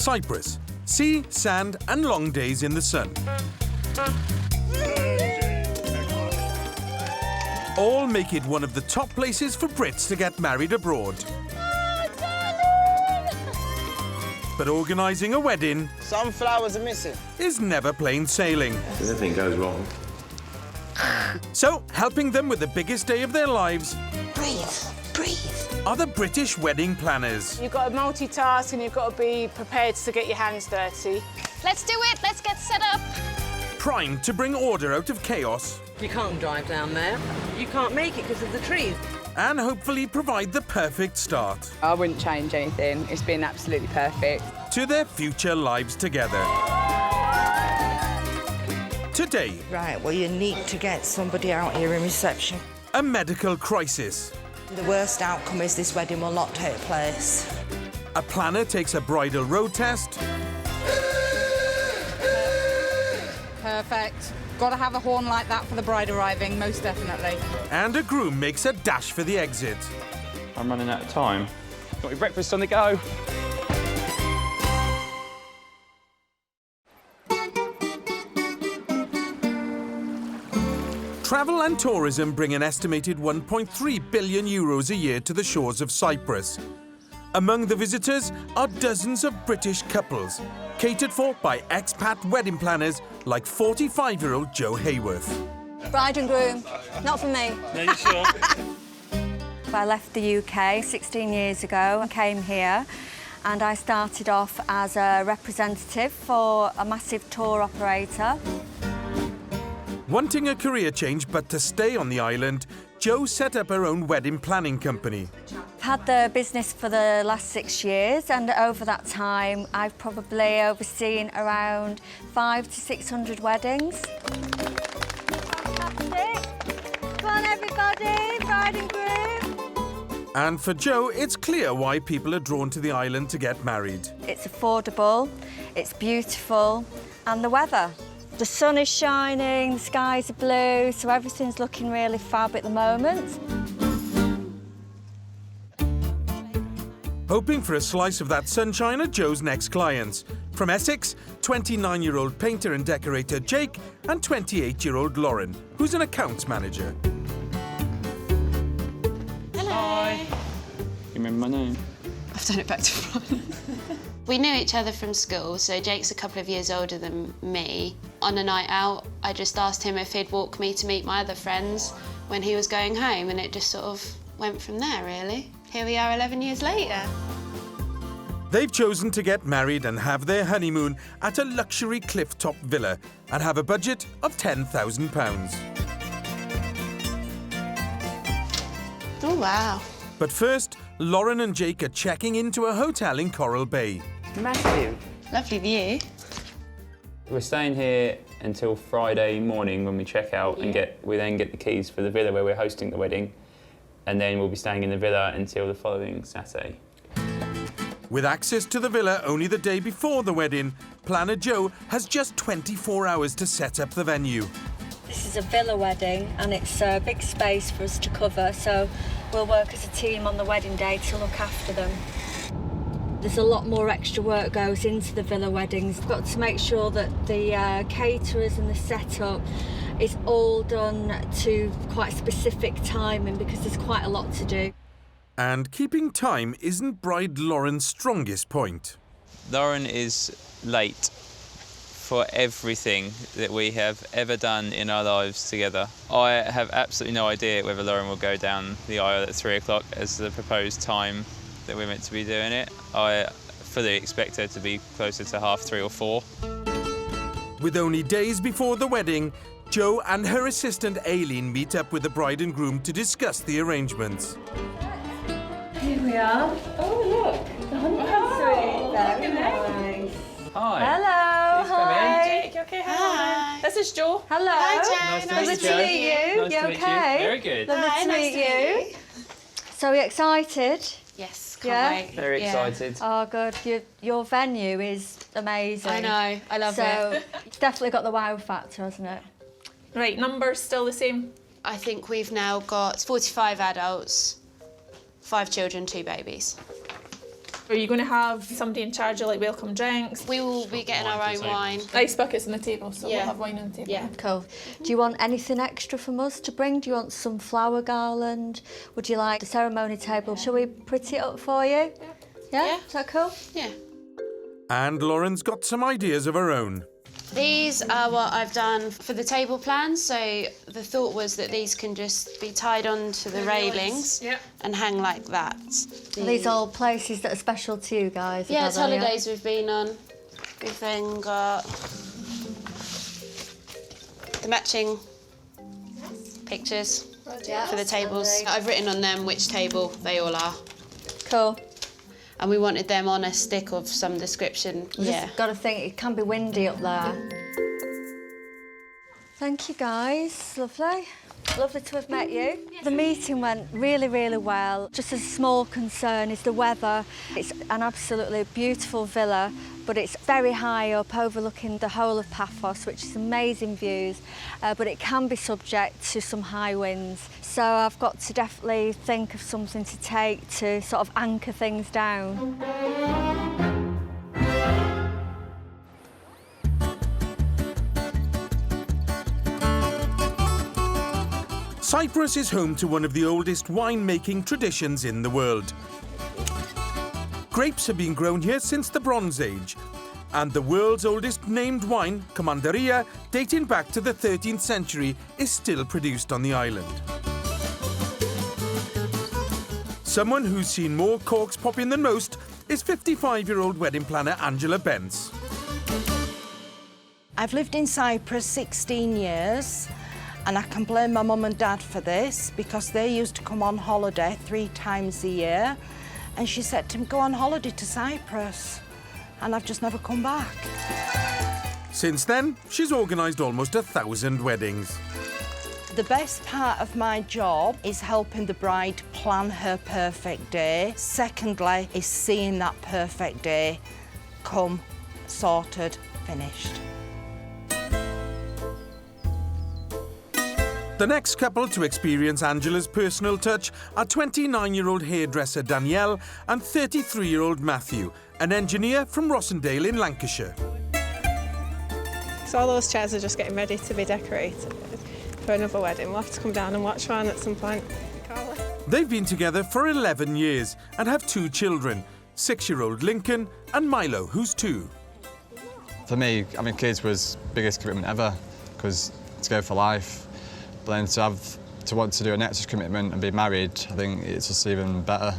Cyprus. Sea, sand and long days in the sun. All make it one of the top places for Brits to get married abroad. But organising a wedding... Some flowers are missing. ...is never plain sailing. If anything goes wrong. So, helping them with the biggest day of their lives... Breathe. ...are the British wedding planners. You've got to multitask and you've got to be prepared to get your hands dirty. Let's do it. Let's get set up. Primed to bring order out of chaos. You can't drive down there. You can't make it because of the trees. And hopefully provide the perfect start. I wouldn't change anything. It's been absolutely perfect. To their future lives together. Today... Right, well, you need to get somebody out here in reception. A medical crisis. The worst outcome is this wedding will not take place. A planner takes a bridal road test. Perfect. Got to have a horn like that for the bride arriving, most definitely. And a groom makes a dash for the exit. I'm running out of time. Got your breakfast on the go. Travel and tourism bring an estimated €1.3 billion a year to the shores of Cyprus. Among the visitors are dozens of British couples, catered for by expat wedding planners like 45-year-old Joe Hayworth. Bride and groom, not for me. Are you sure? I left the UK 16 years ago and came here, and I started off as a representative for a massive tour operator. Wanting a career change but to stay on the island, Jo set up her own wedding planning company. I've had the business for the last 6 years, and over that time I've probably overseen around 500 to 600 weddings. Fantastic! Come on everybody, bride and groom! And for Jo, it's clear why people are drawn to the island to get married. It's affordable, it's beautiful, and the weather. The sun is shining, the skies are blue, so everything's looking really fab at the moment. Hoping for a slice of that sunshine are Jo's next clients. From Essex, 29-year-old painter and decorator Jake and 28-year-old Lauren, who's an accounts manager. Hello. Hi. You remember my name? I've done it back to front. We knew each other from school, so Jake's a couple of years older than me. On a night out, I just asked him if he'd walk me to meet my other friends when he was going home, and it just sort of went from there, really. Here we are 11 years later. They've chosen to get married and have their honeymoon at a luxury cliff-top villa and have a budget of £10,000. Oh, wow. But first, Lauren and Jake are checking into a hotel in Coral Bay. Massive. Lovely view. We're staying here until Friday morning when we check out and we then get the keys for the villa where we're hosting the wedding, and then we'll be staying in the villa until the following Saturday. With access to the villa only the day before the wedding, planner Jo has just 24 hours to set up the venue. This is a villa wedding, and it's a big space for us to cover, so we'll work as a team on the wedding day to look after them. There's a lot more extra work goes into the villa weddings. We've got to make sure that the caterers and the setup is all done to quite specific timing, because there's quite a lot to do. And keeping time isn't bride Lauren's strongest point. Lauren is late for everything that we have ever done in our lives together. I have absolutely no idea whether Lauren will go down the aisle at 3 o'clock as the proposed time that we're meant to be doing it. I fully expect her to be closer to 3:30 or 4. With only days before the wedding, Jo and her assistant Aileen meet up with the bride and groom to discuss the arrangements. Here we are. Oh, look. The honeymoon suite. Very nice. Hi. Hello. Please come in. Jake, you okay? Hi. This is Jo. Hello. Hi, Jo. Lovely to meet you. Nice to meet okay? you. Very good. Lovely Hi, to nice meet to you. meet you. So, are you excited? Yes, Yeah? can't wait. Very excited. Oh, good. Your venue is amazing. I know, I love so, it. it's definitely got the wow factor, hasn't it? Right, numbers still the same? I think we've now got 45 adults, 5 children, 2 babies. Are you going to have somebody in charge of like welcome drinks? We will be getting our own wine. Ice buckets on the table, so Yeah. we'll have wine on the table. Yeah. Cool. Do you want anything extra from us to bring? Do you want some flower garland? Would you like the ceremony table? Shall we pretty it up for you? Yeah? Is that cool? Yeah. And Lauren's got some ideas of her own. These are what I've done for the table plans. So the thought was that these can just be tied onto the railings and hang like that. Are these all places that are special to you guys? Yeah, it's holidays we've been on. We've then got the matching pictures for the tables. I've written on them which table they all are. Cool. And we wanted them on a stick of some description. Just got to think, it can be windy up there. Thank you, guys. Lovely. Lovely to have met you. The meeting went really, really well. Just a small concern is the weather. It's an absolutely beautiful villa, but it's very high up, overlooking the whole of Paphos, which is amazing views, but it can be subject to some high winds. So I've got to definitely think of something to take to sort of anchor things down. Cyprus is home to one of the oldest wine-making traditions in the world. Grapes have been grown here since the Bronze Age, and the world's oldest named wine, Commanderia, dating back to the 13th century, is still produced on the island. Someone who's seen more corks pop in than most is 55-year-old wedding planner Angela Bence. I've lived in Cyprus 16 years, and I can blame my mum and dad for this because they used to come on holiday 3 times a year, and she said to me, go on holiday to Cyprus, and I've just never come back. Since then, she's organised almost 1,000 weddings. The best part of my job is helping the bride plan her perfect day. Secondly, is seeing that perfect day come, sorted, finished. The next couple to experience Angela's personal touch are 29-year-old hairdresser Danielle and 33-year-old Matthew, an engineer from Rossendale in Lancashire. So all those chairs are just getting ready to be decorated for another wedding. We'll have to come down and watch one at some point. They've been together for 11 years and have 2 children, 6-year-old Lincoln and Milo, who's 2. For me, having kids was the biggest commitment ever, because to go for life. But then to want to do an extra commitment and be married, I think it's just even better,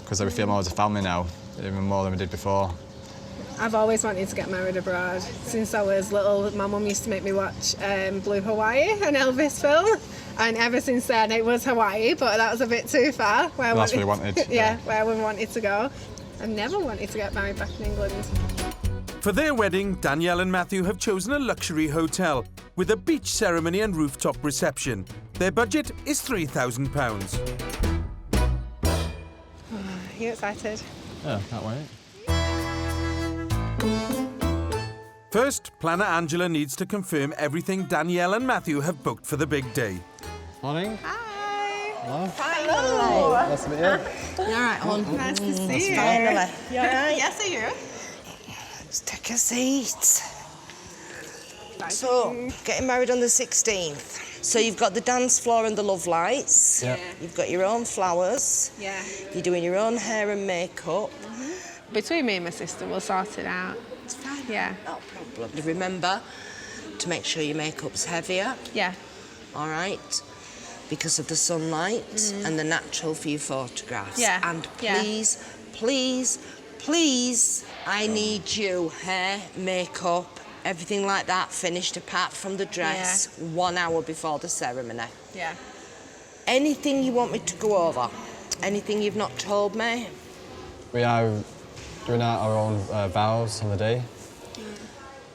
because we feel more as a family now, even more than we did before. I've always wanted to get married abroad. Since I was little, my mum used to make me watch Blue Hawaii, an Elvis film. And ever since then, it was Hawaii, but that was a bit too far. Where that's where we wanted. Where we wanted to go. I never wanted to get married back in England. For their wedding, Danielle and Matthew have chosen a luxury hotel with a beach ceremony and rooftop reception. Their budget is £3,000. Are you excited? Yeah, can't wait. First, planner Angela needs to confirm everything Danielle and Matthew have booked for the big day. Morning. Hi. Hello. Hello. Nice to meet you. All right, hon. Nice to see you. Finally. Yes, are you? Let's take a seat. So, getting married on the 16th. So you've got the dance floor and the love lights. Yeah. You've got your own flowers. Yeah. You're doing your own hair and makeup. Between me and my sister, we'll sort it out. It's fine. Yeah. No problem. Remember to make sure your makeup's heavier. Yeah. All right? Because of the sunlight and the natural for your photographs. Yeah. And please, please, please, I need you, hair, makeup, everything like that finished apart from the dress 1 hour before the ceremony. Yeah. Anything you want me to go over? Anything you've not told me? We are doing our own vows on the day.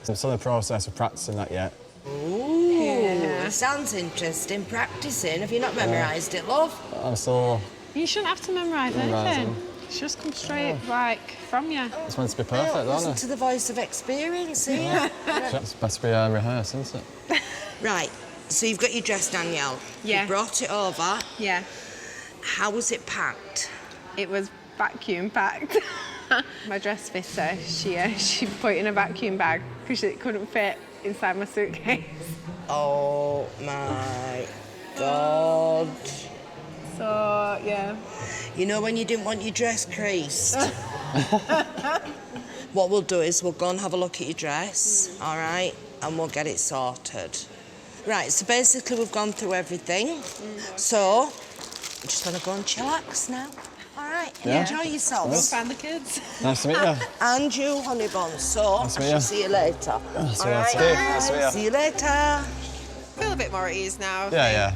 I'm still in the process of practicing that yet. Ooh, sounds interesting. Practicing. Have you not memorised it, love? I'm still You shouldn't have to memorise anything. It just comes straight, from you. It's meant to be perfect, don't Listen it? to the voice of experience here. It's best to be rehearsed, isn't it? Right, so you've got your dress, Danielle. Yeah. You brought it over. Yeah. How was it packed? It was vacuum packed. My dress fitter, she put it in a vacuum bag because it couldn't fit inside my suitcase. Oh my God. So, yeah. You know when you didn't want your dress creased? What we'll do is we'll go and have a look at your dress, all right? And we'll get it sorted. Right, so basically we've gone through everything. So, I'm just gonna go and chillax now. All right, Yeah. enjoy yourself. Go find the kids. Nice to meet you. And you, honey bun. So, Nice to I meet shall you. see you later. Nice to All meet you. right, Nice to meet you. see you later. Feel a bit more at ease now. Yeah.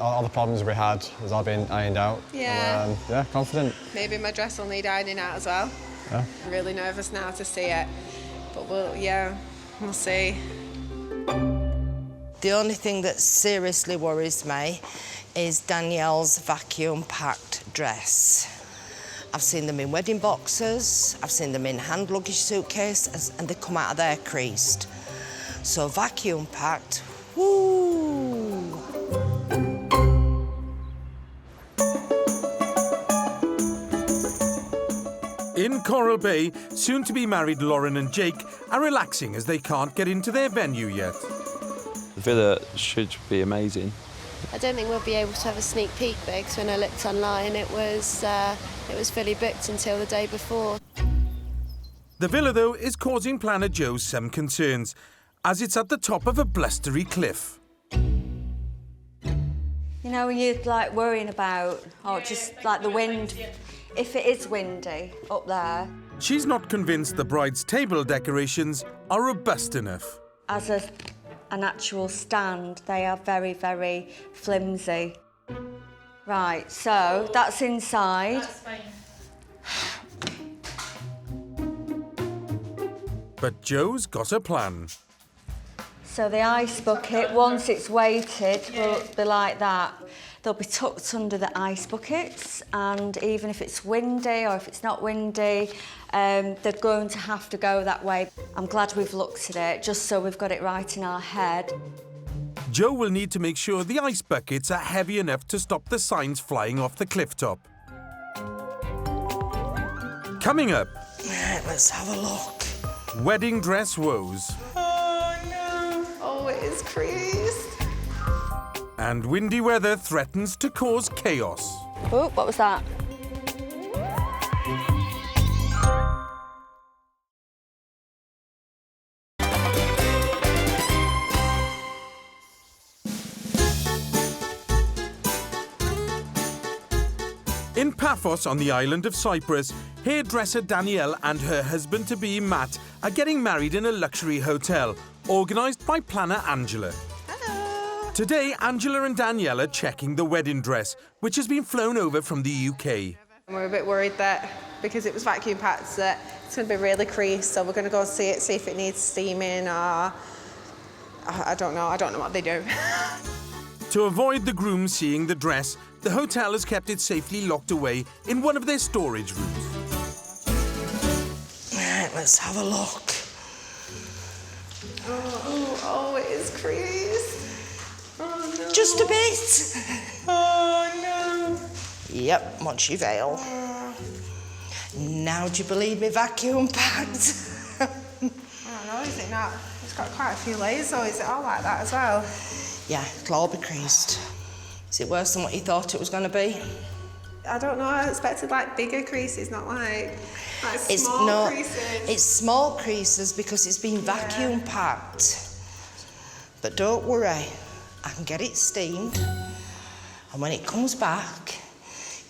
All the problems we had has all been ironed out. Yeah. And, yeah, confident. Maybe my dress will need ironing out as well. Yeah. I'm really nervous now to see it. But we'll see. The only thing that seriously worries me is Danielle's vacuum-packed dress. I've seen them in wedding boxes, I've seen them in hand luggage suitcases, and they come out of there creased. So vacuum-packed, woo! In Coral Bay, soon-to-be-married Lauren and Jake are relaxing as they can't get into their venue yet. The villa should be amazing. I don't think we'll be able to have a sneak peek though, because when I looked online it was fully booked until the day before. The villa, though, is causing planner Joe some concerns, as it's at the top of a blustery cliff. You know, when you're like worrying about, just like the wind, if it is windy up there. She's not convinced the bride's table decorations are robust enough. As an actual stand, they are very, very flimsy. Right, so that's inside. That's fine. But Joe's got a plan. So the ice bucket, once it's weighted, will be like that. They'll be tucked under the ice buckets, and even if it's windy or if it's not windy, they're going to have to go that way. I'm glad we've looked at it, just so we've got it right in our head. Joe will need to make sure the ice buckets are heavy enough to stop the signs flying off the cliff top. Coming up... Right, let's have a look. Wedding dress woes. Oh, no. Oh, it is creased. And windy weather threatens to cause chaos. Oh, what was that? In Paphos on the island of Cyprus, hairdresser Danielle and her husband-to-be Matt are getting married in a luxury hotel, organised by planner Angela. Hello. Today, Angela and Danielle are checking the wedding dress, which has been flown over from the UK. We're a bit worried that, because it was vacuum packed, that it's going to be really creased, so we're going to go and see if it needs steaming or... I don't know what they do. To avoid the groom seeing the dress, the hotel has kept it safely locked away in one of their storage rooms. Right, let's have a look. Oh, it is creased. Oh, no. Just a bit. Oh, no. Yep, what's your veil? Now do you believe me vacuum packed? I don't know, is it not? It's got quite a few layers, so is it all like that as well? Yeah, it'll all be creased. Is it worse than what you thought it was going to be? I don't know, I expected like bigger creases, not like small creases. It's small creases because it's been vacuum packed. But don't worry, I can get it steamed, and when it comes back,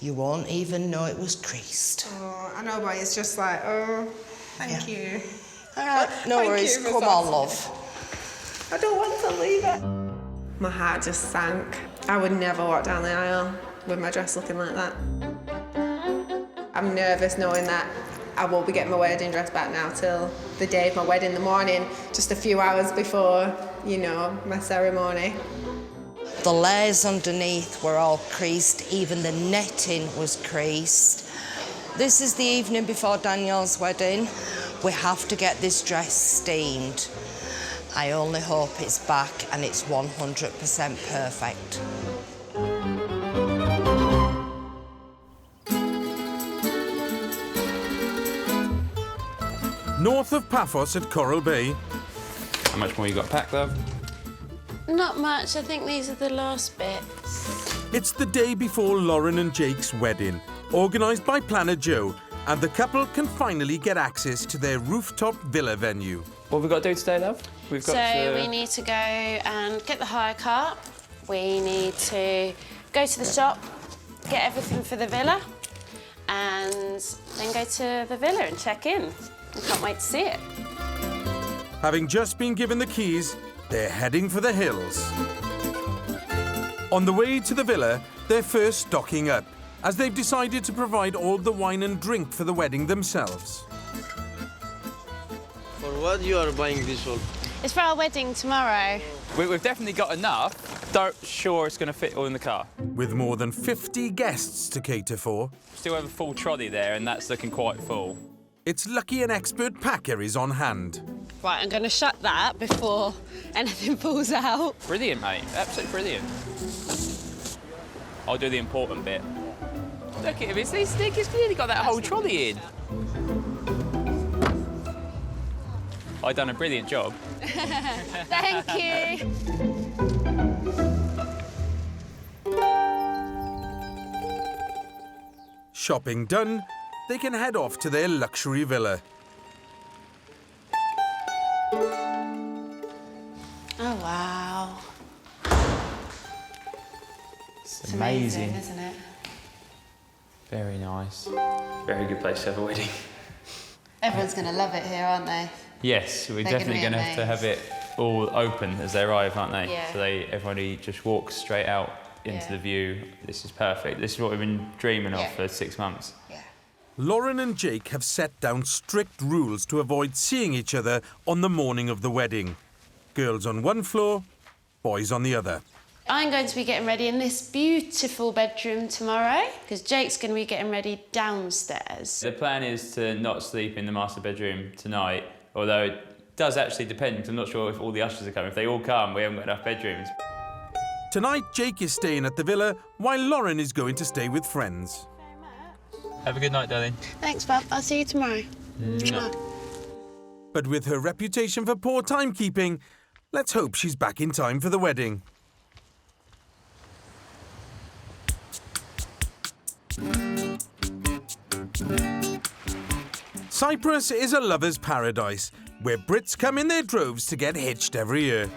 you won't even know it was creased. Oh, I know, but it's just like, oh, thank you. All right, no Thank worries, you for come on, sorting love. I don't want to leave it. My heart just sank. I would never walk down the aisle with my dress looking like that. I'm nervous knowing that I won't be getting my wedding dress back now till the day of my wedding, the morning, just a few hours before, you know, my ceremony. The layers underneath were all creased, even the netting was creased. This is the evening before Danielle's wedding. We have to get this dress steamed. I only hope it's back and it's 100% perfect. North of Paphos at Coral Bay, How much more you got packed, love? Not much. I think these are the last bits. it's the day before Lauren and Jake's wedding, organised by planner Joe, and the couple can finally get access to their rooftop villa venue. What have we got to do today, love? We've got We need to go and get the hire car. We need to go to the shop, get everything for the villa, and then go to the villa and check in. I can't wait to see it. Having just been given the keys, they're heading for the hills. On the way to the villa, they're first stocking up, as they've decided to provide all the wine and drink for the wedding themselves. For what you are buying this all? It's for our wedding tomorrow. We've definitely got enough. Don't sure it's going to fit all in the car. With more than 50 guests to cater for, Still have a full trolley there, and that's looking quite full. it's lucky an expert packer is on hand. Right, I'm going to shut that before anything falls out. Brilliant, mate. Absolutely brilliant. I'll do the important bit. Look at him, it's sneaky. He's nearly got that whole trolley in. I've done a brilliant job. Thank you. Shopping done, they can head off to their luxury villa. Oh, wow. It's amazing, isn't it? Very nice. Very good place to have a wedding. Everyone's going to love it here, aren't they? Yes, we're They're definitely gonna going be to have to have it all open as they arrive, aren't they? Yeah. So everybody just walks straight out into the view. This is perfect. This is what we've been dreaming of for 6 months. Lauren and Jake have set down strict rules to avoid seeing each other on the morning of the wedding. Girls on one floor, boys on the other. I'm going to be getting ready in this beautiful bedroom tomorrow because Jake's going to be getting ready downstairs. The plan is to not sleep in the master bedroom tonight, although it does actually depend, because I'm not sure if all the ushers are coming. If they all come, we haven't got enough bedrooms. Tonight, Jake is staying at the villa, while Lauren is going to stay with friends. Have a good night, darling. Thanks, Bob. I'll see you tomorrow. But with her reputation for poor timekeeping, let's hope she's back in time for the wedding. Cyprus is a lover's paradise, where Brits come in their droves to get hitched every year.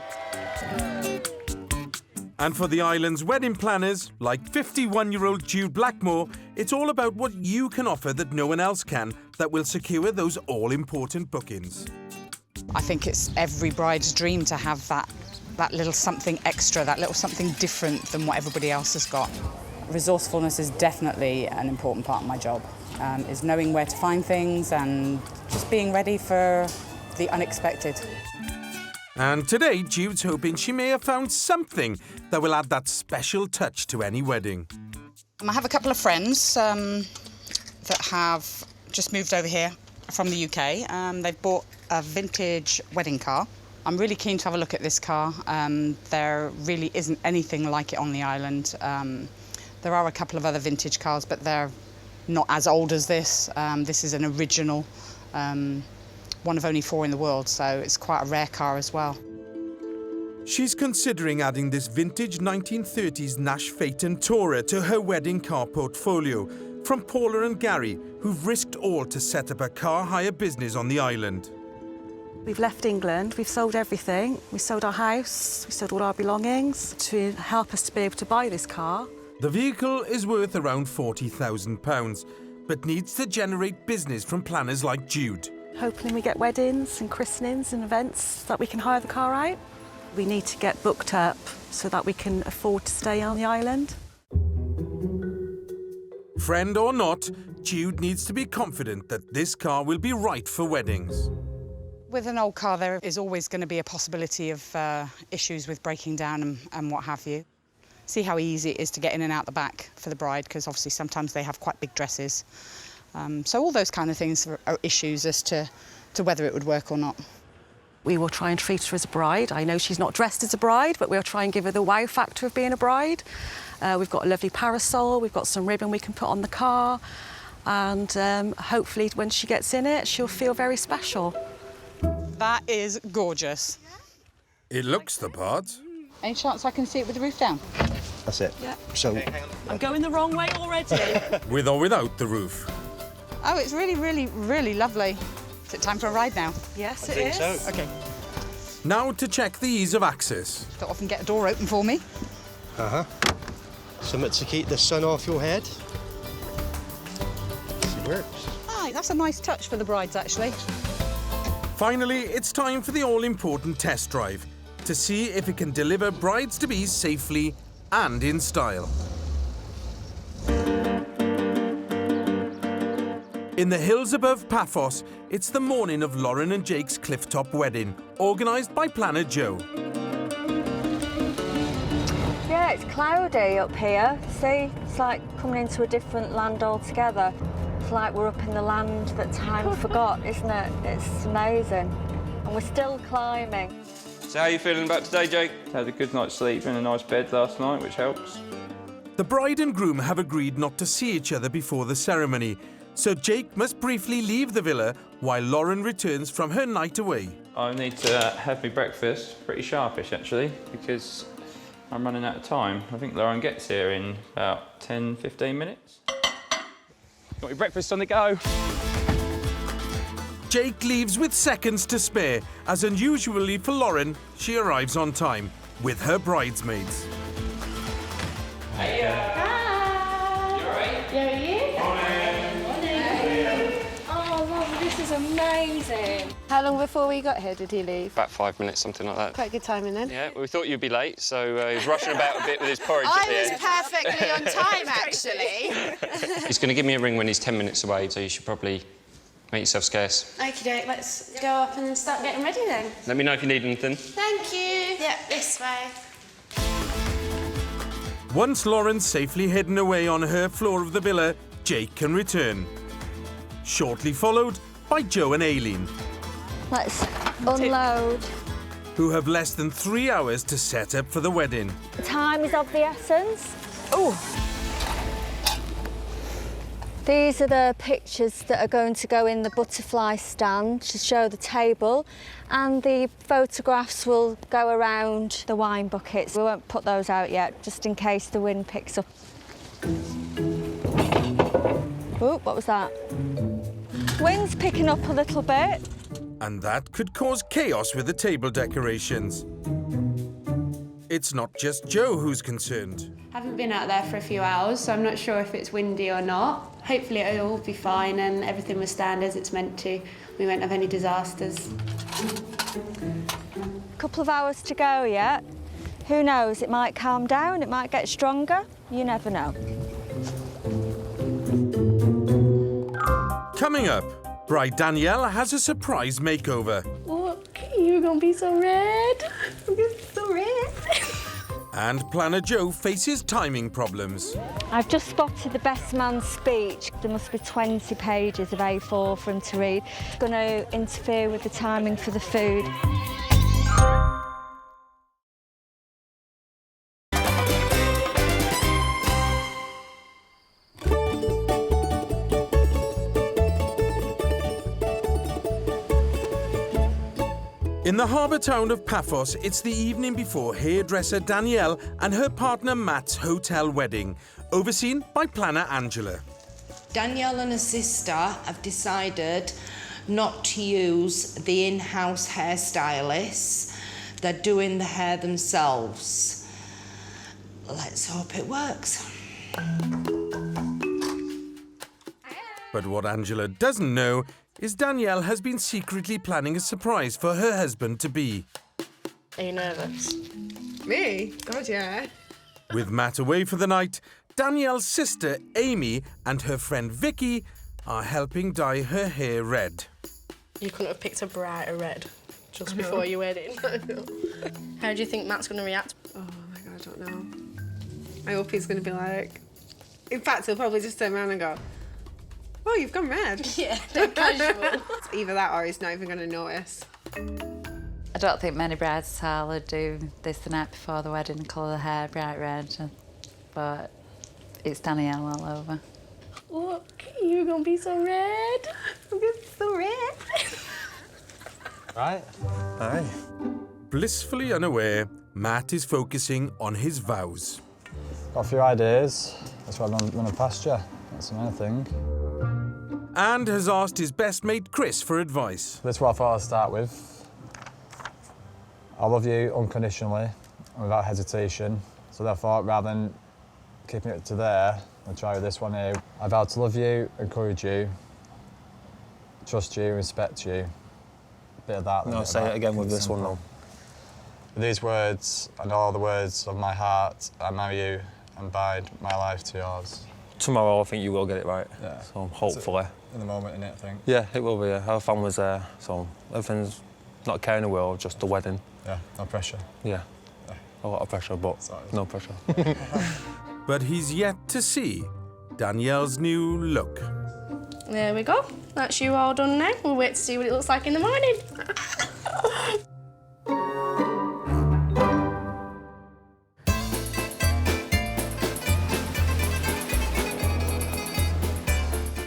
And for the island's wedding planners, like 51-year-old Jude Blackmore, it's all about what you can offer that no one else can that will secure those all-important bookings. I think it's every bride's dream to have that little something extra, that little something different than what everybody else has got. Resourcefulness is definitely an important part of my job, is knowing where to find things and just being ready for the unexpected. And today, Jude's hoping she may have found something that will add that special touch to any wedding. I have a couple of friends that have just moved over here from the UK. They've bought a vintage wedding car. I'm really keen to have a look at this car. There really isn't anything like it on the island. There are a couple of other vintage cars, but they're not as old as this. This is an original, one of only 4 in the world, so it's quite a rare car as well. She's considering adding this vintage 1930s Nash Phaeton Tourer to her wedding car portfolio from Paula and Gary, who've risked all to set up a car hire business on the island. We've left England, we've sold everything. We sold our house, we sold all our belongings to help us to be able to buy this car. The vehicle is worth around £40,000, but needs to generate business from planners like Jude. Hoping we get weddings and christenings and events that we can hire the car out. We need to get booked up so that we can afford to stay on the island. Friend or not, Jude needs to be confident that this car will be right for weddings. With an old car, there is always going to be a possibility of issues with breaking down and what have you. See how easy it is to get in and out the back for the bride, because obviously sometimes they have quite big dresses. So all those kind of things are issues as to whether it would work or not. We will try and treat her as a bride. I know she's not dressed as a bride, but we'll try and give her the wow factor of being a bride. We've got a lovely parasol, we've got some ribbon we can put on the car. and hopefully when she gets in it, she'll feel very special. That is gorgeous. It looks the part. Any chance I can see it with the roof down? That's it. Yeah. So, I'm going the wrong way already. With or without the roof. Oh, it's really, really, really lovely. Is it time for a ride now? Yes, I think so. OK. Now to check the ease of access. Don't often get a door open for me. Something to keep the sun off your head. It works. Ah, that's a nice touch for the brides, actually. Finally, it's time for the all-important test drive to see if it can deliver brides-to-be safely and in style. In the hills above Paphos, it's the morning of Lauren and Jake's clifftop wedding, organised by planner Joe. Yeah, it's cloudy up here. See, it's like coming into a different land altogether. It's like we're up in the land that time forgot, isn't it? It's amazing. And we're still climbing. So how are you feeling about today, Jake? Had a good night's sleep in a nice bed last night, which helps. The bride and groom have agreed not to see each other before the ceremony, so Jake must briefly leave the villa while Lauren returns from her night away. I need to have my breakfast pretty sharpish, actually, because I'm running out of time. I think Lauren gets here in about 10, 15 minutes. Got your breakfast on the go. Jake leaves with seconds to spare, as unusually for Lauren, she arrives on time with her bridesmaids. Hi. You alright? Yeah, you? Oh, Rob, this is amazing. How long before we got here did he leave? About 5 minutes, something like that. Quite good timing then. Yeah, we thought you'd be late, so he was rushing about a bit with his porridge at the end. perfectly on time, actually. He's going to give me a ring when he's 10 minutes away, so you should probably make yourself scarce. Okie doke, let's go up and start getting ready then. Let me know if you need anything. Thank you. Yeah, this way. Once Lauren's safely hidden away on her floor of the villa, Jake can return. Shortly followed by Joe and Aileen, Let's unload. who have less than 3 hours to set up for the wedding. Time is of the essence. Oh. These are the pictures that are going to go in the butterfly stand to show the table, and the photographs will go around the wine buckets. We won't put those out yet, just in case the wind picks up. Oh, what was that? Wind's picking up a little bit. And that could cause chaos with the table decorations. It's not just Joe who's concerned. Haven't been out there for a few hours, so I'm not sure if it's windy or not. Hopefully it'll all be fine and everything will stand as it's meant to. We won't have any disasters. A couple of hours to go yet. Who knows, it might calm down, it might get stronger. You never know. Coming up, bride Danielle has a surprise makeover. Look, you're gonna be so red. I'm gonna be so red. And planner Joe faces timing problems. I've just spotted the best man's speech. There must be 20 pages of A4 for him to read. It's going to interfere with the timing for the food. In the harbour town of Paphos, it's the evening before hairdresser Danielle and her partner Matt's hotel wedding, overseen by planner Angela. Danielle and her sister have decided not to use the in-house hairstylists. They're doing the hair themselves. Let's hope it works. But what Angela doesn't know is Danielle has been secretly planning a surprise for her husband-to-be. Are you nervous? Me? God, yeah. With Matt away for the night, Danielle's sister Amy and her friend Vicky are helping dye her hair red. You couldn't have picked a brighter red just before your wedding. How do you think Matt's going to react? Oh my God, I don't know. I hope he's going to be like... In fact, he'll probably just turn around and go, oh, you've gone red. Yeah, they're casual. Either that or he's not even going to notice. I don't think many brides would do this the night before the wedding and colour the hair bright red, but it's Danielle all over. Look, you're gonna be so red. I'm gonna be so red. Right? Aye. Blissfully unaware, Matt is focusing on his vows. Got a few ideas. That's why I'm running past you. That's the main thing. And has asked his best mate Chris for advice. This is what I thought I'd start with. I love you unconditionally and without hesitation. So therefore, rather than keeping it to there, I'll try with this one here. I vow to love you, encourage you, trust you, respect you. Bit of that. No, say it again with this one now. With these words and all the words of my heart, I marry you and bind my life to yours. Tomorrow, I think you will get it right. Yeah. So hopefully. In the moment, innit, I think. Yeah, it will be. Yeah. Our family's there, so everything's not a care in the world, just the wedding. Yeah, no pressure. Yeah. A lot of pressure, but no pressure. But he's yet to see Danielle's new look. There we go. That's you all done now. We'll wait to see what it looks like in the morning.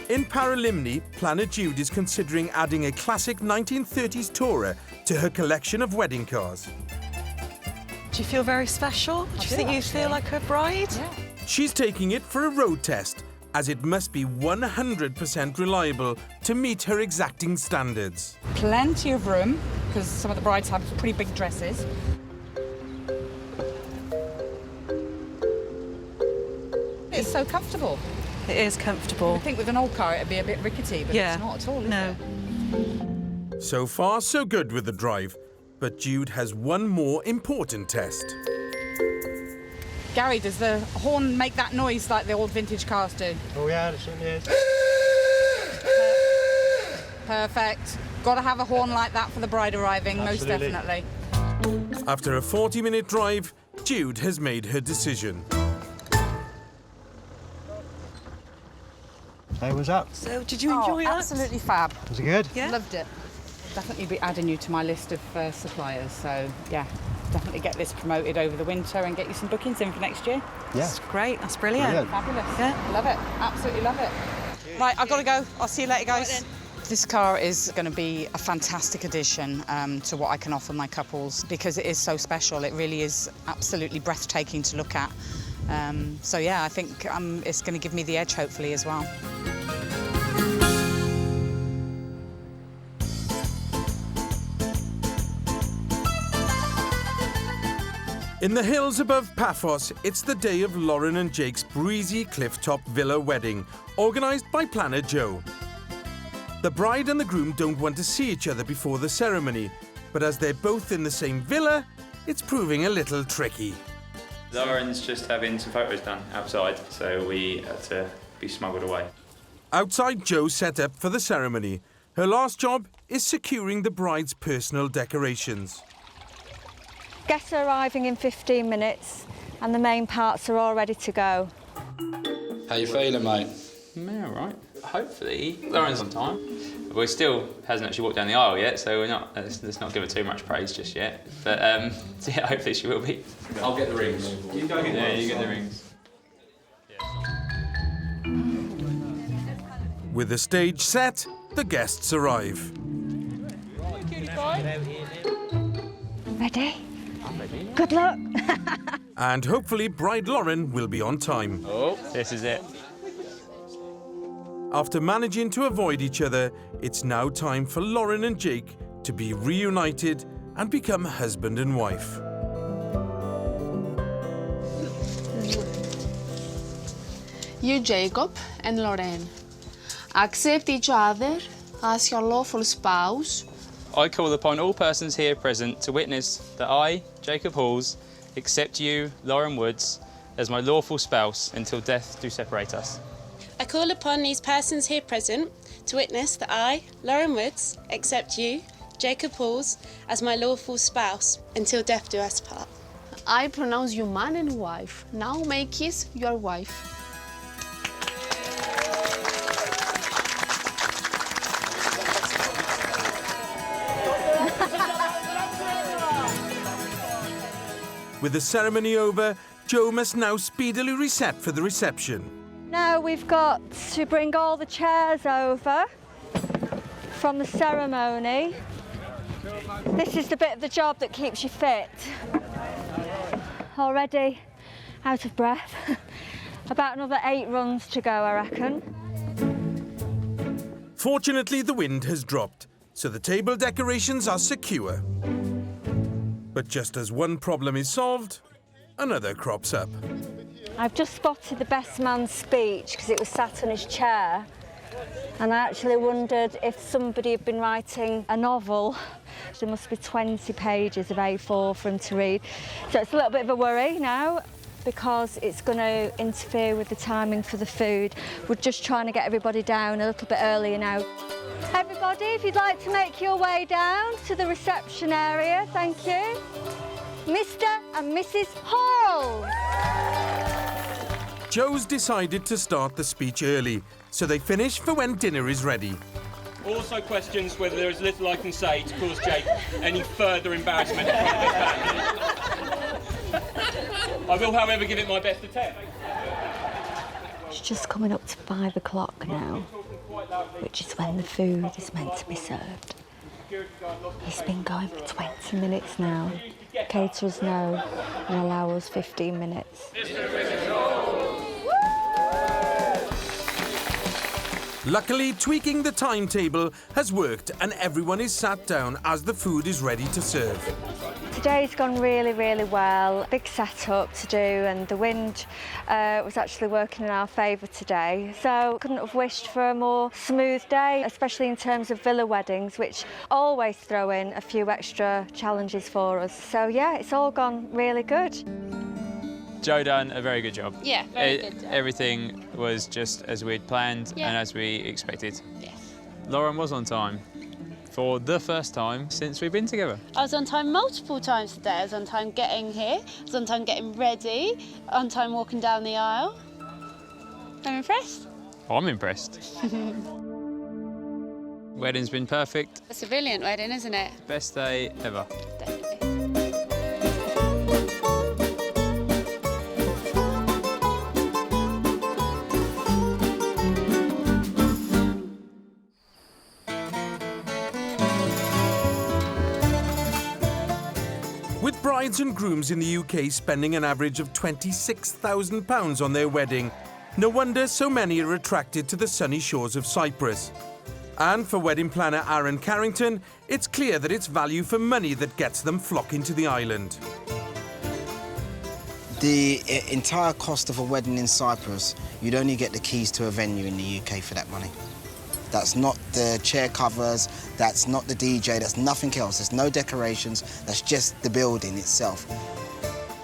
In Paralimni, Planner Jude is considering adding a classic 1930s tourer to her collection of wedding cars. Do you feel very special? Do you think you feel like a bride? Yeah. She's taking it for a road test, as it must be 100% reliable to meet her exacting standards. Plenty of room, because some of the brides have pretty big dresses. It's so comfortable. It is comfortable. I think with an old car it'd be a bit rickety, but Yeah. it's not at all, is No. it? So far, so good with the drive, but Jude has one more important test. Gary, does the horn make that noise like the old vintage cars do? Oh yeah, it certainly is. Perfect. Got to have a horn like that for the bride arriving, Absolutely. most definitely. After a 40-minute drive, Jude has made her decision. How was that? So, did you enjoy that? Absolutely fab. Was it good? Yeah. Loved it. Definitely be adding you to my list of suppliers, so yeah, definitely get this promoted over the winter and get you some bookings in for next year. Yeah. That's great. That's brilliant. Brilliant. Fabulous. Yeah. Love it. Absolutely love it. Right, I've got to go. I'll see you later, guys. This car is going to be a fantastic addition to what I can offer my couples because it is so special. It really is absolutely breathtaking to look at. So yeah, I think it's going to give me the edge, hopefully, as well. In the hills above Paphos, it's the day of Lauren and Jake's breezy clifftop villa wedding, organised by Planner Joe. The bride and the groom don't want to see each other before the ceremony, but as they're both in the same villa, it's proving a little tricky. Lauren's just having some photos done outside, so we had to be smuggled away. Outside, Joe set up for the ceremony. Her last job is securing the bride's personal decorations. Guests are arriving in 15 minutes and the main parts are all ready to go. How you feeling, mate? Yeah, all right. Hopefully, Lauren's on time. But we still hasn't actually walked down the aisle yet, so we're not. Let's not give her too much praise just yet. But so yeah, hopefully she will be. I'll get the rings. You go get the you get the rings. With the stage set, the guests arrive. Ready? Good luck. And hopefully bride Lauren will be on time. Oh, this is it. After managing to avoid each other, it's now time for Lauren and Jake to be reunited and become husband and wife. You, Jacob, and Lorraine, accept each other as your lawful spouse. I call upon all persons here present to witness that I, Jacob Halls, accept you, Lauren Woods, as my lawful spouse until death do separate us. I call upon these persons here present to witness that I, Lauren Woods, accept you, Jacob Halls, as my lawful spouse until death do us part. I pronounce you man and wife. Now make kiss your wife. With the ceremony over, Joe must now speedily reset for the reception. Now we've got to bring all the chairs over from the ceremony. This is the bit of the job that keeps you fit. Already out of breath. About another 8 runs to go, I reckon. Fortunately, the wind has dropped, so the table decorations are secure. But just as one problem is solved, another crops up. I've just spotted the best man's speech because it was sat on his chair, and I actually wondered if somebody had been writing a novel. There must be 20 pages of A4 for him to read. So it's a little bit of a worry now because it's going to interfere with the timing for the food. We're just trying to get everybody down a little bit earlier now. Everybody, if you'd like to make your way down to the reception area, thank you. Mr. and Mrs. Hall. Joe's decided to start the speech early, so they finish for when dinner is ready. Also questions whether there is little I can say to cause Jake any further embarrassment in front of his family. I will, however, give it my best attempt. It's just coming up to 5 o'clock now, which is when the food is meant to be served. It's been going for 20 minutes now. Caterers know and allow us 15 minutes. Luckily, tweaking the timetable has worked and everyone is sat down as the food is ready to serve. Today's gone really, really well. Big setup to do, and the wind was actually working in our favour today. So couldn't have wished for a more smooth day, especially in terms of villa weddings, which always throw in a few extra challenges for us. So yeah, it's all gone really good. Joe done a very good job. Yeah, very good job. Everything was just as we'd planned and as we expected. Yes. Lauren was on time for the first time since we've been together. I was on time multiple times today. I was on time getting here, I was on time getting ready, on time walking down the aisle. I'm impressed. I'm impressed. Wedding's been perfect. It's a brilliant wedding, isn't it? Best day ever. Definitely. With brides and grooms in the UK spending an average of £26,000 on their wedding, no wonder so many are attracted to the sunny shores of Cyprus. And for wedding planner Aaron Carrington, it's clear that it's value for money that gets them flocking to the island. The entire cost of a wedding in Cyprus, you'd only get the keys to a venue in the UK for that money. That's not the chair covers, that's not the DJ, that's nothing else. There's no decorations, that's just the building itself.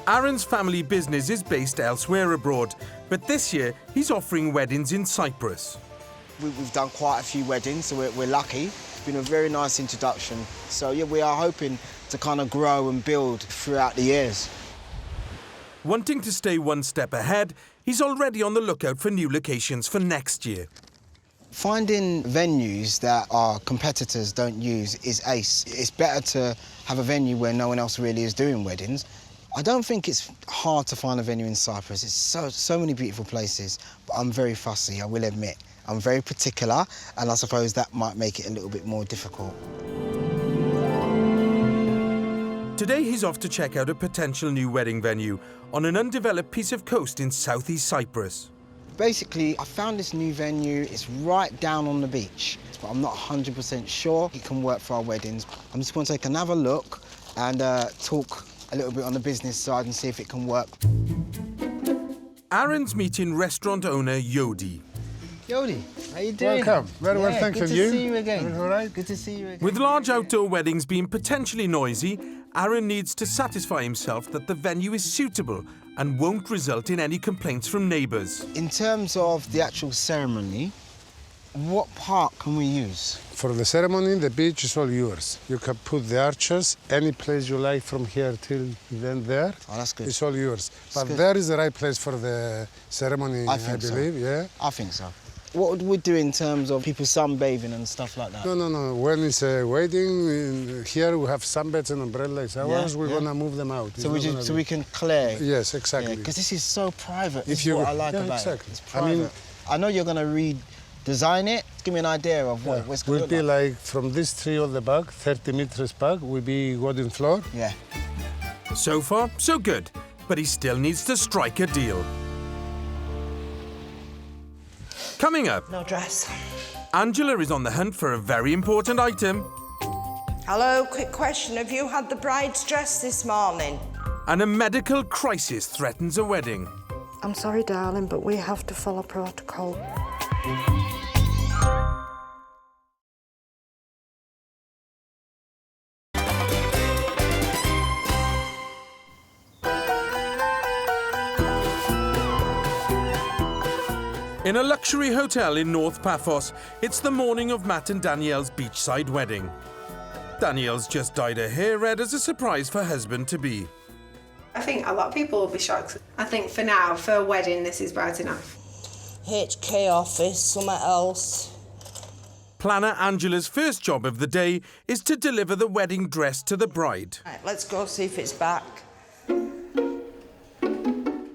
Aaron's family business is based elsewhere abroad, but this year he's offering weddings in Cyprus. We've done quite a few weddings, so we're lucky. It's been a very nice introduction. So yeah, we are hoping to kind of grow and build throughout the years. Wanting to stay one step ahead, he's already on the lookout for new locations for next year. Finding venues that our competitors don't use is ace. It's better to have a venue where no one else really is doing weddings. I don't think it's hard to find a venue in Cyprus. It's so many beautiful places, but I'm very fussy, I will admit. I'm very particular, and I suppose that might make it a little bit more difficult. Today he's off to check out a potential new wedding venue on an undeveloped piece of coast in southeast Cyprus. Basically, I found this new venue. It's right down on the beach, but I'm not 100% sure it can work for our weddings. I'm just going to take another look and talk a little bit on the business side and see if it can work. Aaron's meeting restaurant owner Yodi. Yodi, how you doing? Welcome. Very well, thanks. Good And to you? see you again. Everything all right? Good to see you again. With large outdoor weddings being potentially noisy, Aaron needs to satisfy himself that the venue is suitable and won't result in any complaints from neighbours. In terms of the actual ceremony, what part can we use? For the ceremony, the beach is all yours. You can put the archers any place you like from here till then there. Oh, that's good. It's all yours. But good. there is the right place for the ceremony, I think believe, so. yeah? I think so. What would we do in terms of people sunbathing and stuff like that? No. When it's a wedding, here we have sunbeds and umbrellas. Ours, we're going to move them out. So we can clear? Yes, exactly. Because this is so private. This If is you, what I like yeah, about exactly. it. It's private. I know you're going to redesign it. Give me an idea of what it's going to will look be like. from this tree on the back, 30 meters back, will be wooden floor. Yeah. So far, so good. But he still needs to strike a deal. Coming up. No dress. Angela is on the hunt for a very important item. Hello, quick question. Have you had the bride's dress this morning? And a medical crisis threatens a wedding. I'm sorry, darling, but we have to follow protocol. In a luxury hotel in North Paphos, it's the morning of Matt and Danielle's beachside wedding. Danielle's just dyed her hair red as a surprise for husband-to-be. I think a lot of people will be shocked. I think for now, for a wedding, this is bright enough. HK office, somewhere else. Planner Angela's first job of the day is to deliver the wedding dress to the bride. Right, let's go see if it's back.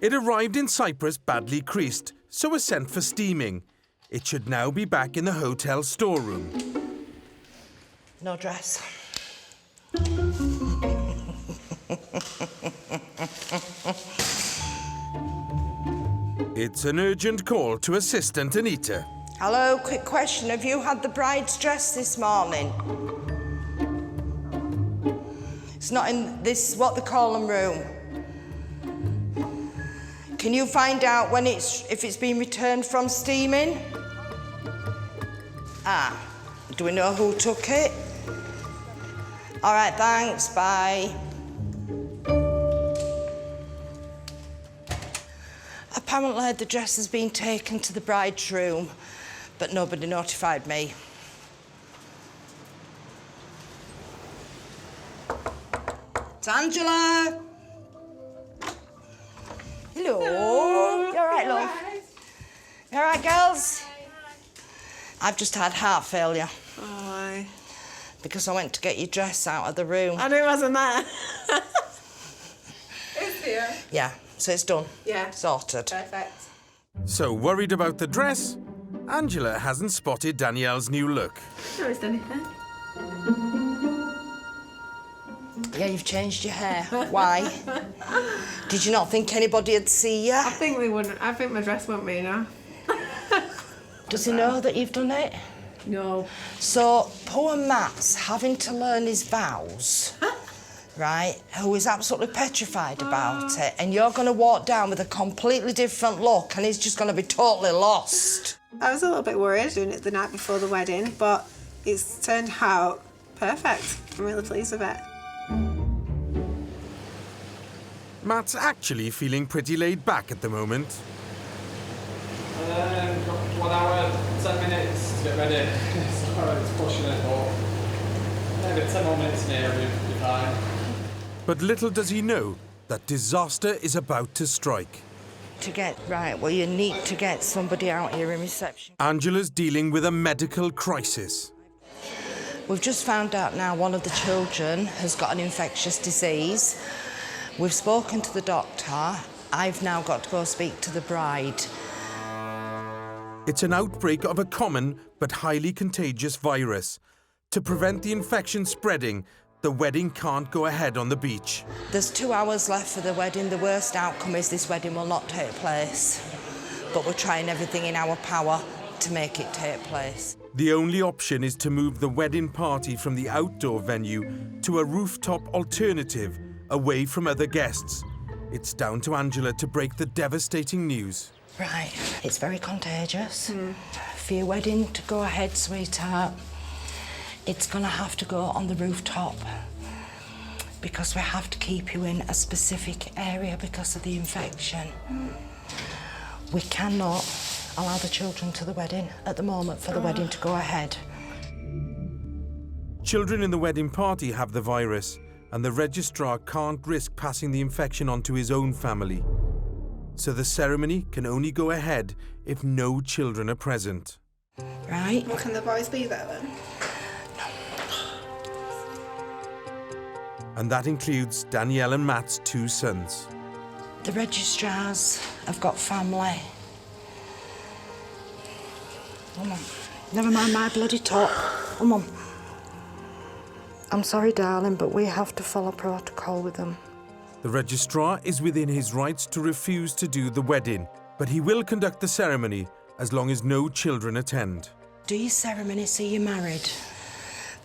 It arrived in Cyprus badly creased, so was sent for steaming. It should now be back in the hotel storeroom. No dress. It's an urgent call to assistant Anita. Hello, quick question. Have you had the bride's dress this morning? It's not in this, what they call them, room. Can you find out if it's been returned from steaming? Do we know who took it? All right, thanks, bye. Apparently the dress has been taken to the bride's room, but nobody notified me. It's Angela. Hello. You all right, love? You all right, girls? I've just had heart failure. Why? Because I went to get your dress out of the room. I knew it wasn't there. It's here. Yeah, so it's done. Yeah. Sorted. Perfect. So worried about the dress? Angela hasn't spotted Danielle's new look. No, it's anything. Yeah, you've changed your hair. Why? Did you not think anybody would see you? I think they wouldn't. I think my dress won't be enough. Does he know that you've done it? No. So, poor Matt's having to learn his vows, right, who is absolutely petrified about it, and you're going to walk down with a completely different look, and he's just going to be totally lost. I was a little bit worried doing it the night before the wedding, but it's turned out perfect. I'm really pleased with it. Matt's actually feeling pretty laid back at the moment. Got 1 hour, 10 minutes to get ready. It's pushing it, but maybe 10 more minutes near, we'll be fine. But little does he know that disaster is about to strike. Well, you need to get somebody out here in reception. Angela's dealing with a medical crisis. We've just found out now one of the children has got an infectious disease. We've spoken to the doctor. I've now got to go speak to the bride. It's an outbreak of a common but highly contagious virus. To prevent the infection spreading, the wedding can't go ahead on the beach. There's 2 hours left for the wedding. The worst outcome is this wedding will not take place. But we're trying everything in our power to make it take place. The only option is to move the wedding party from the outdoor venue to a rooftop alternative, away from other guests. It's down to Angela to break the devastating news. Right, it's very contagious. For your wedding to go ahead, sweetheart, it's gonna have to go on the rooftop because we have to keep you in a specific area because of the infection. We cannot allow the children to the wedding at the moment for the wedding to go ahead. Children in the wedding party have the virus, and the registrar can't risk passing the infection on to his own family. so the ceremony can only go ahead if no children are present. Right. Well, can the boys be there then? And that includes Danielle and Matt's 2 sons. The registrars have got family. Come on. Never mind my bloody talk. Come on. I'm sorry, darling, but we have to follow protocol with them. The registrar is within his rights to refuse to do the wedding, but he will conduct the ceremony as long as no children attend. Do your ceremony so you're married.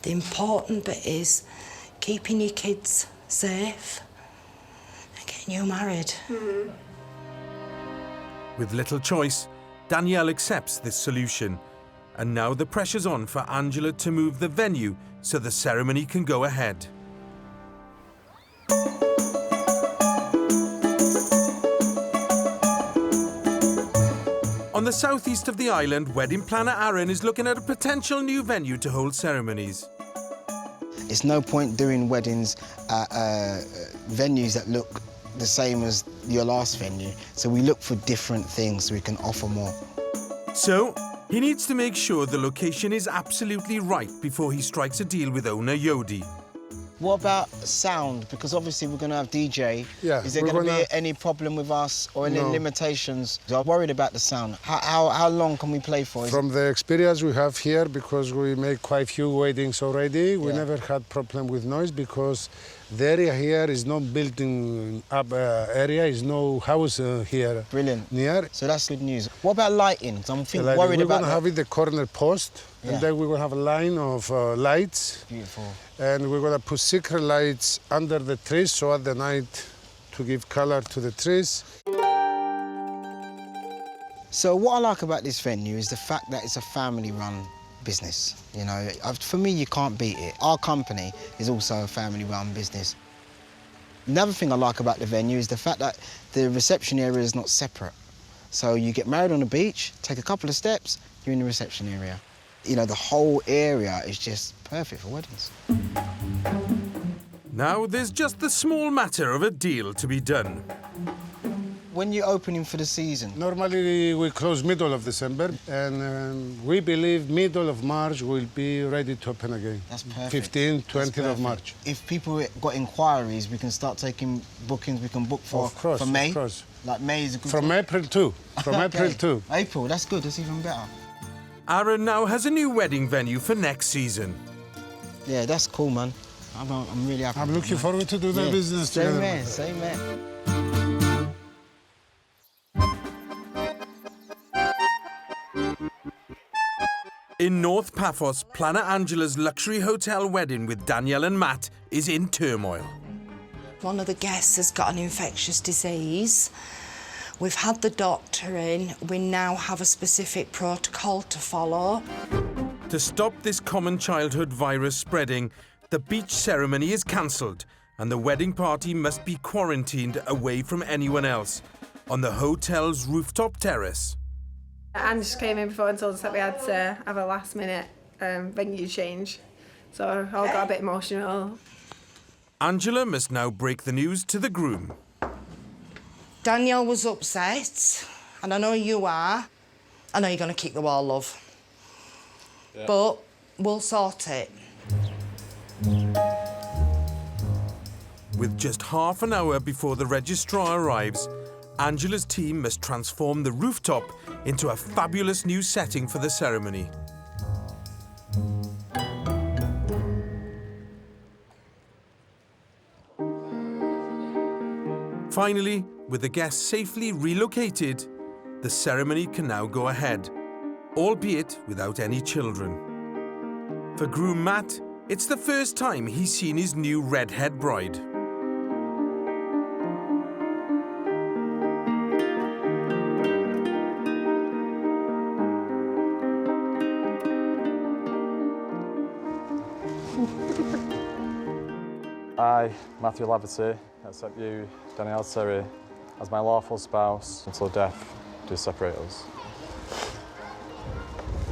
The important bit is keeping your kids safe and getting you married. Mm-hmm. With little choice, Danielle accepts this solution. And now the pressure's on for Angela to move the venue so the ceremony can go ahead. On the southeast of the island, wedding planner Aaron is looking at a potential new venue to hold ceremonies. It's no point doing weddings at venues that look the same as your last venue. So we look for different things so we can offer more. So, he needs to make sure the location is absolutely right before he strikes a deal with owner Yodi. What about sound? Because obviously we're going to have DJ. Yeah, is there going to be any problem with us or any limitations? I'm worried about the sound. How long can we play for? From the experience we have here, because we make quite few weddings already, we never had problem with noise because the area here is no building up area, is no house here. Brilliant. Near. So that's good news. What about lighting? I'm worried about We're going to have it the corner post, and then we're going to have a line of lights. Beautiful. And we're going to put secret lights under the trees, so at the night to give color to the trees. So what I like about this venue is the fact that it's a family-run business. You know, for me, you can't beat it. Our company is also a family-run business. Another thing I like about the venue is the fact that the reception area is not separate. So you get married on the beach, take a couple of steps, you're in the reception area. You know, the whole area is just perfect for weddings. Now there's just the small matter of a deal to be done. When you're opening for the season? Normally we close middle of December, and we believe middle of March we'll be ready to open again. That's perfect. 15th, 20th of March. If people got inquiries, we can start taking bookings. We can book for May. Of course. Like May is a good From April too. From April too. April, that's good. That's even better. Aaron now has a new wedding venue for next season. Yeah, that's cool, man. I'm really happy. I'm looking forward to do the business together. Same man. In North Paphos, planner Angela's luxury hotel wedding with Danielle and Matt is in turmoil. One of the guests has got an infectious disease. We've had the doctor in. We now have a specific protocol to follow. To stop this common childhood virus spreading, the beach ceremony is cancelled and the wedding party must be quarantined away from anyone else on the hotel's rooftop terrace. Anne just came in before and told us that we had to have a last-minute venue change, so I all got a bit emotional. Angela must now break the news to the groom. Danielle was upset, and I know you are. I know you're going to kick the wall, love. Yeah. But we'll sort it. With just half an hour before the registrar arrives, Angela's team must transform the rooftop into a fabulous new setting for the ceremony. Finally, with the guests safely relocated, the ceremony can now go ahead, albeit without any children. For groom Matt, it's the first time he's seen his new redhead bride. I, Matthew Laverty, accept you, Danielle Terry, as my lawful spouse until death do separate us.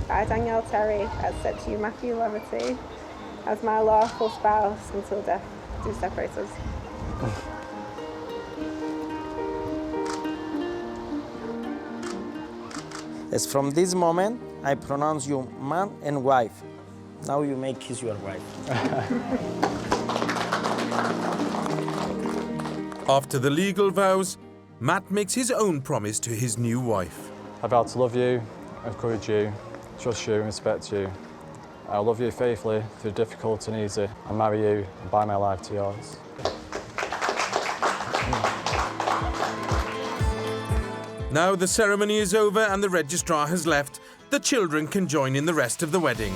I, Danielle Terry, accept you, Matthew Laverty, as my lawful spouse until death do separate us. As from this moment, I pronounce you man and wife. Now you may kiss your wife. After the legal vows, Matt makes his own promise to his new wife. I vow to love you, encourage you, trust you and respect you. I'll love you faithfully through difficult and easy, and marry you and bind my life to yours. Now the ceremony is over and the registrar has left, the children can join in the rest of the wedding.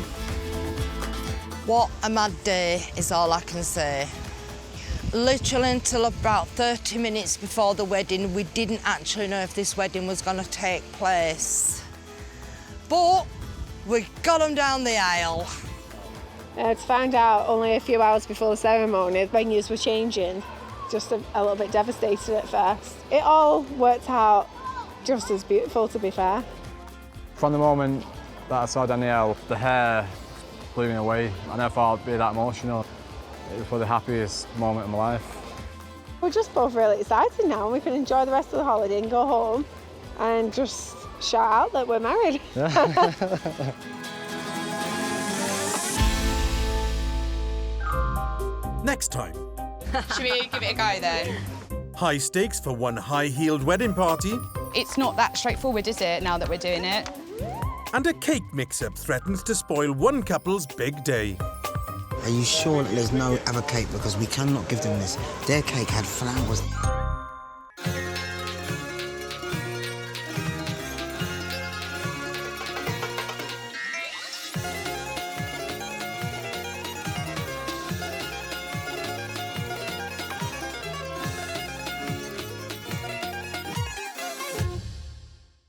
What a mad day is all I can say. Literally until about 30 minutes before the wedding, we didn't actually know if this wedding was going to take place. But we got them down the aisle. To find out only a few hours before the ceremony, venues were changing. Just a little bit devastated at first. It all worked out just as beautiful, to be fair. From the moment that I saw Danielle, the hair blew me away. I never thought I'd be that emotional. It was probably the happiest moment of my life. We're just both really excited now. We can enjoy the rest of the holiday and go home and just shout out that we're married. Next time. Should we give it a go then? High stakes for one high-heeled wedding party. It's not that straightforward, is it, now that we're doing it? And a cake mix-up threatens to spoil one couple's big day. Are you sure that there's no other cake? Because we cannot give them this. Their cake had flowers.